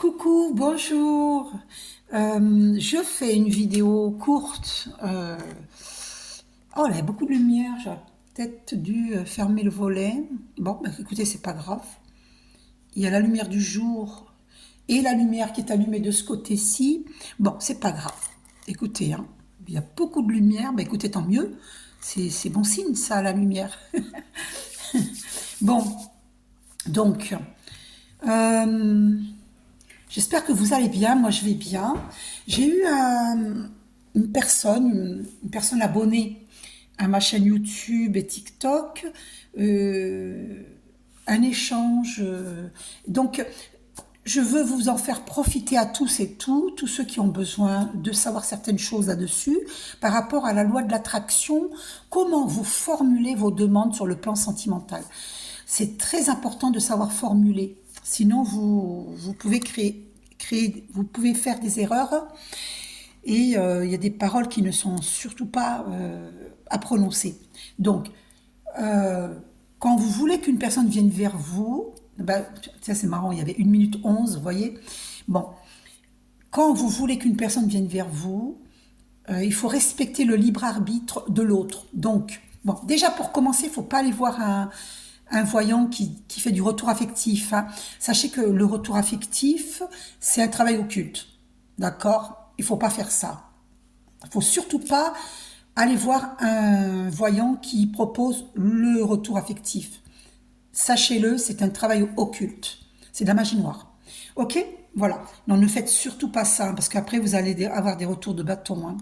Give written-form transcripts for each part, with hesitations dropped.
Coucou, bonjour. Je fais une vidéo courte. Oh, là, il y a beaucoup de lumière. J'aurais peut-être dû fermer le volet. Bon, bah, écoutez, c'est pas grave. Il y a la lumière du jour et la lumière qui est allumée de ce côté-ci. Bon, c'est pas grave. Écoutez, hein, il y a beaucoup de lumière. Bah, écoutez, tant mieux. C'est bon signe, ça, la lumière. Bon, donc, euh, j'espère que vous allez bien, moi je vais bien. J'ai eu une personne abonnée à ma chaîne YouTube et TikTok, euh, un échange. Donc, je veux vous en faire profiter à tous et tous ceux qui ont besoin de savoir certaines choses là-dessus, par rapport à la loi de l'attraction, comment vous formulez vos demandes sur le plan sentimental. C'est très important de savoir formuler. Sinon, vous pouvez vous pouvez faire des erreurs et il y a des paroles qui ne sont surtout pas à prononcer. Donc, euh, quand vous voulez qu'une personne vienne vers vous, ben, ça c'est marrant, il y avait 1 minute 11, vous voyez. Bon, quand vous voulez qu'une personne vienne vers vous, il faut respecter le libre arbitre de l'autre. Donc, bon, déjà pour commencer, il ne faut pas aller voir un voyant qui fait du retour affectif, hein. Sachez que le retour affectif, c'est un travail occulte. D'accord? Il ne faut pas faire ça. Il ne faut surtout pas aller voir un voyant qui propose le retour affectif. Sachez-le, c'est un travail occulte. C'est de la magie noire. Ok? Voilà. Non, ne faites surtout pas ça, hein, parce qu'après, vous allez avoir des retours de bâton, hein.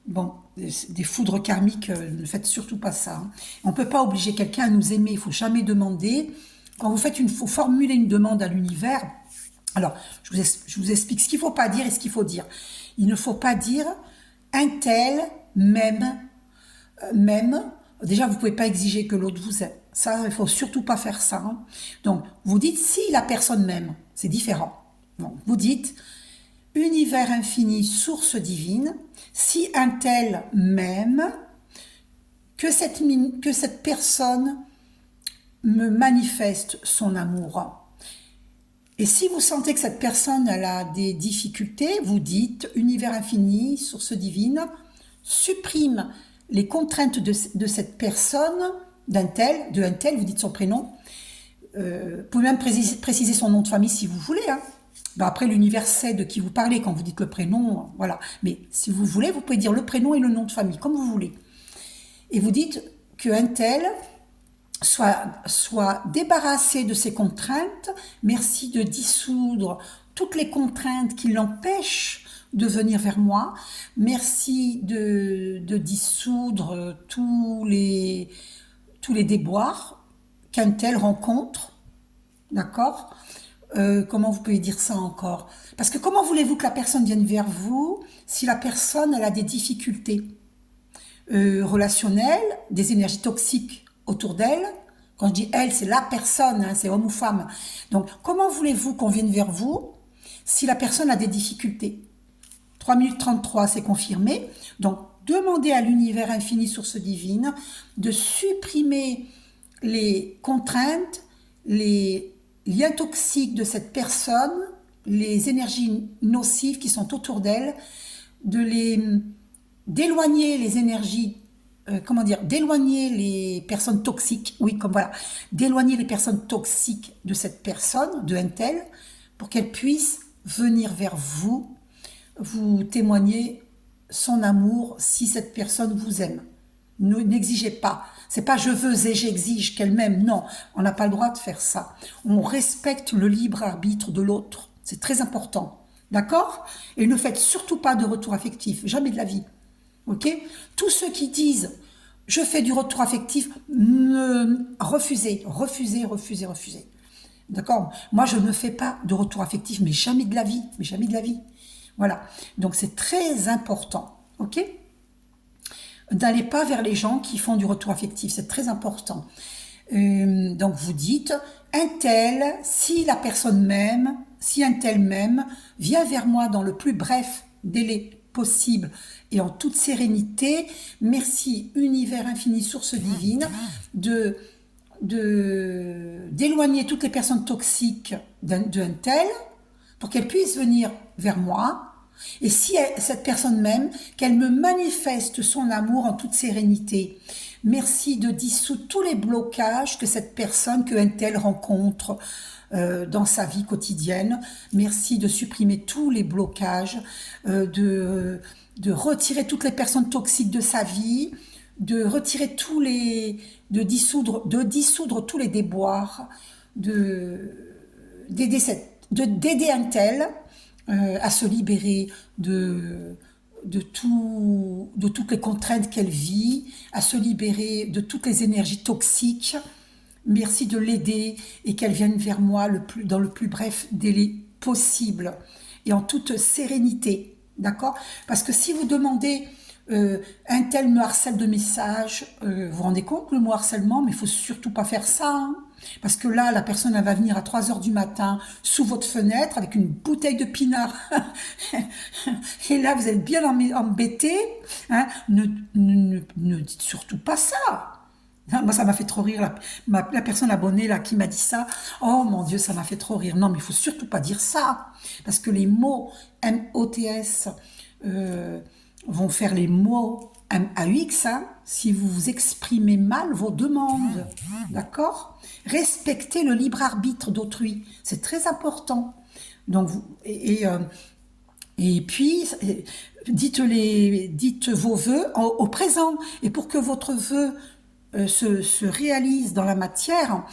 Bon, des foudres karmiques, ne faites surtout pas ça, hein. On ne peut pas obliger quelqu'un à nous aimer, il ne faut jamais demander. Quand faut formuler une demande à l'univers. Alors, je vous explique ce qu'il ne faut pas dire et ce qu'il faut dire. Il ne faut pas dire un tel même. Déjà, vous ne pouvez pas exiger que l'autre vous aime. Ça, il ne faut surtout pas faire ça, hein. Donc, vous dites si la personne m'aime, c'est différent. Bon, vous dites univers infini, source divine, si un tel m'aime, que cette personne me manifeste son amour. Et si vous sentez que cette personne elle a des difficultés, vous dites univers infini, source divine, supprime les contraintes de cette personne, de un tel, vous dites son prénom. Vous pouvez même préciser son nom de famille si vous voulez, hein. Ben après, l'univers sait de qui vous parlez quand vous dites le prénom, voilà. Mais si vous voulez, vous pouvez dire le prénom et le nom de famille, comme vous voulez. Et vous dites qu'un tel soit débarrassé de ses contraintes, merci de dissoudre toutes les contraintes qui l'empêchent de venir vers moi, merci de dissoudre tous les déboires qu'un tel rencontre, d'accord. Comment vous pouvez dire ça encore? Parce que comment voulez-vous que la personne vienne vers vous si la personne elle a des difficultés relationnelles, des énergies toxiques autour d'elle? Quand je dis elle, c'est la personne, hein, c'est homme ou femme. Donc comment voulez-vous qu'on vienne vers vous si la personne a des difficultés? 3 minutes 33, c'est confirmé. Donc demandez à l'univers infini, source divine, de supprimer les contraintes, les liens toxiques de cette personne, les énergies nocives qui sont autour d'elle, d'éloigner les énergies, comment dire, d'éloigner les personnes toxiques, oui, comme voilà, d'éloigner les personnes toxiques de cette personne, de un tel, pour qu'elle puisse venir vers vous, vous témoigner son amour si cette personne vous aime. N'exigez pas. C'est pas je veux et j'exige qu'elle m'aime. Non, on n'a pas le droit de faire ça. On respecte le libre arbitre de l'autre. C'est très important. D'accord? Et ne faites surtout pas de retour affectif. Jamais de la vie. Ok? Tous ceux qui disent je fais du retour affectif, refusez, refusez, refusez, refusez. D'accord? Moi, je ne fais pas de retour affectif, mais jamais de la vie. Mais jamais de la vie. Voilà. Donc, c'est très important. Ok? N'allez pas vers les gens qui font du retour affectif, c'est très important. Donc vous dites, un tel, si la personne m'aime, si un tel m'aime, viens vers moi dans le plus bref délai possible et en toute sérénité. Merci, univers infini, source divine, d'éloigner toutes les personnes toxiques d'un tel, pour qu'elle puisse venir vers moi. Et si cette personne m'aime, qu'elle me manifeste son amour en toute sérénité. Merci de dissoudre tous les blocages que cette personne, que un tel rencontre dans sa vie quotidienne. Merci de supprimer tous les blocages, de retirer toutes les personnes toxiques de sa vie, de retirer de dissoudre tous les déboires, d'aider un tel à se libérer de toutes les contraintes qu'elle vit, à se libérer de toutes les énergies toxiques. Merci de l'aider et qu'elle vienne vers moi dans le plus bref délai possible et en toute sérénité, d'accord? Parce que si vous demandez un tel me harcèle de messages, vous vous rendez compte le mot harcèlement, mais il faut surtout pas faire ça, hein. Parce que là, la personne, elle va venir à 3 heures du matin sous votre fenêtre avec une bouteille de pinard. Et là, vous êtes bien embêté. Hein. Ne dites surtout pas ça. Moi, ça m'a fait trop rire, la personne abonnée là qui m'a dit ça. Oh mon Dieu, ça m'a fait trop rire. Non, mais il faut surtout pas dire ça. Parce que les mots MOTS vont faire les mots MAUX, hein, si vous vous exprimez mal vos demandes. D'accord? Respectez le libre arbitre d'autrui. C'est très important. Donc, et puis, dites vos vœux au présent. Et pour que votre vœu se réalise dans la matière,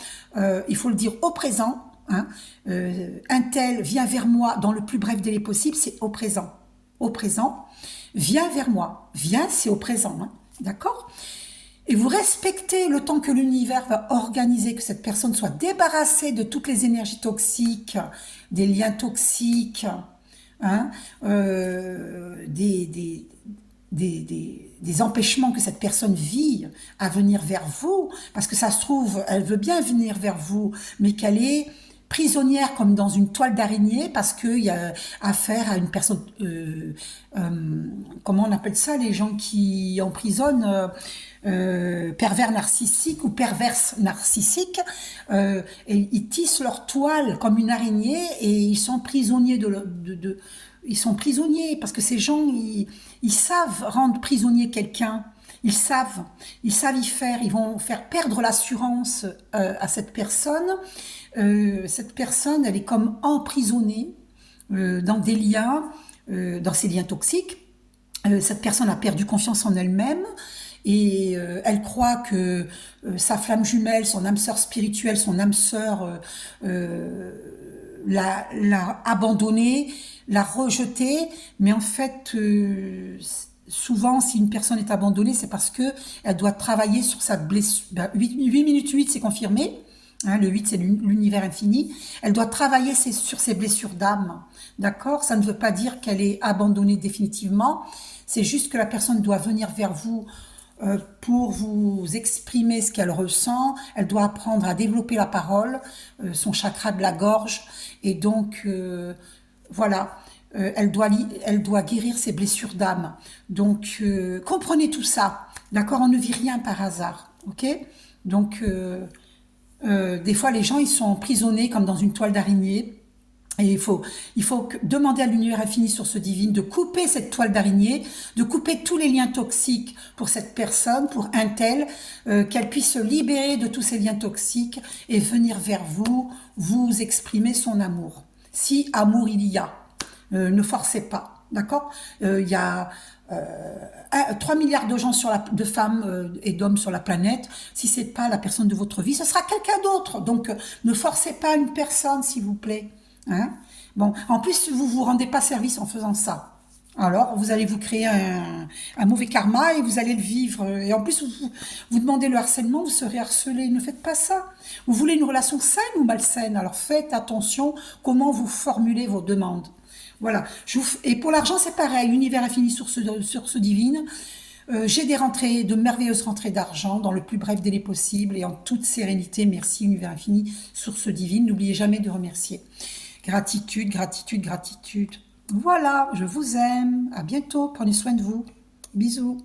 il faut le dire au présent. Hein. Un tel vient vers moi dans le plus bref délai possible, c'est au présent. Au présent, viens vers moi. Viens, c'est au présent. Hein. D'accord? Et vous respectez le temps que l'univers va organiser, que cette personne soit débarrassée de toutes les énergies toxiques, des liens toxiques, hein, des empêchements que cette personne vit à venir vers vous, parce que ça se trouve, elle veut bien venir vers vous, mais qu'elle est prisonnière comme dans une toile d'araignée, parce qu'il y a affaire à une personne, comment on appelle ça, les gens qui emprisonnent, pervers narcissiques ou perverses narcissiques, et ils tissent leur toile comme une araignée et ils sont prisonniers ils sont prisonniers parce que ces gens, ils savent rendre prisonnier quelqu'un. Ils savent y faire, ils vont faire perdre l'assurance à cette personne. Cette personne, elle est comme emprisonnée dans des liens, dans ces liens toxiques. Cette personne a perdu confiance en elle-même et elle croit que sa flamme jumelle, son âme sœur spirituelle, son âme sœur l'a abandonnée, l'a rejetée, mais en fait... souvent, si une personne est abandonnée, c'est parce que elle doit travailler sur sa blessure. 8 minutes 8, c'est confirmé. Hein, le 8, c'est l'univers infini. Elle doit travailler sur ses blessures d'âme. D'accord? Ça ne veut pas dire qu'elle est abandonnée définitivement. C'est juste que la personne doit venir vers vous pour vous exprimer ce qu'elle ressent. Elle doit apprendre à développer la parole, son chakra de la gorge. Et donc, voilà. Elle doit guérir ses blessures d'âme. Donc, comprenez tout ça. D'accord? On ne vit rien par hasard. Ok? Donc, des fois, les gens, ils sont emprisonnés comme dans une toile d'araignée. Et il faut demander à l'univers infini sur ce divine de couper cette toile d'araignée, de couper tous les liens toxiques pour cette personne, pour un tel, qu'elle puisse se libérer de tous ces liens toxiques et venir vers vous, vous exprimer son amour. Si amour il y a. Ne forcez pas, d'accord? Il y a 3 milliards de gens de femmes et d'hommes sur la planète. Si c'est pas la personne de votre vie, ce sera quelqu'un d'autre. Donc, ne forcez pas une personne, s'il vous plaît. Hein? Bon, en plus, vous vous rendez pas service en faisant ça. Alors, vous allez vous créer un mauvais karma et vous allez le vivre. Et en plus, vous demandez le harcèlement, vous serez harcelé. Ne faites pas ça. Vous voulez une relation saine ou malsaine? Alors, faites attention comment vous formulez vos demandes. Voilà. Et pour l'argent, c'est pareil. L'univers infini sur ce divine. J'ai de merveilleuses rentrées d'argent dans le plus bref délai possible et en toute sérénité. Merci, univers infini, sur ce divine. N'oubliez jamais de remercier. Gratitude, gratitude, gratitude. Voilà, je vous aime. À bientôt. Prenez soin de vous. Bisous.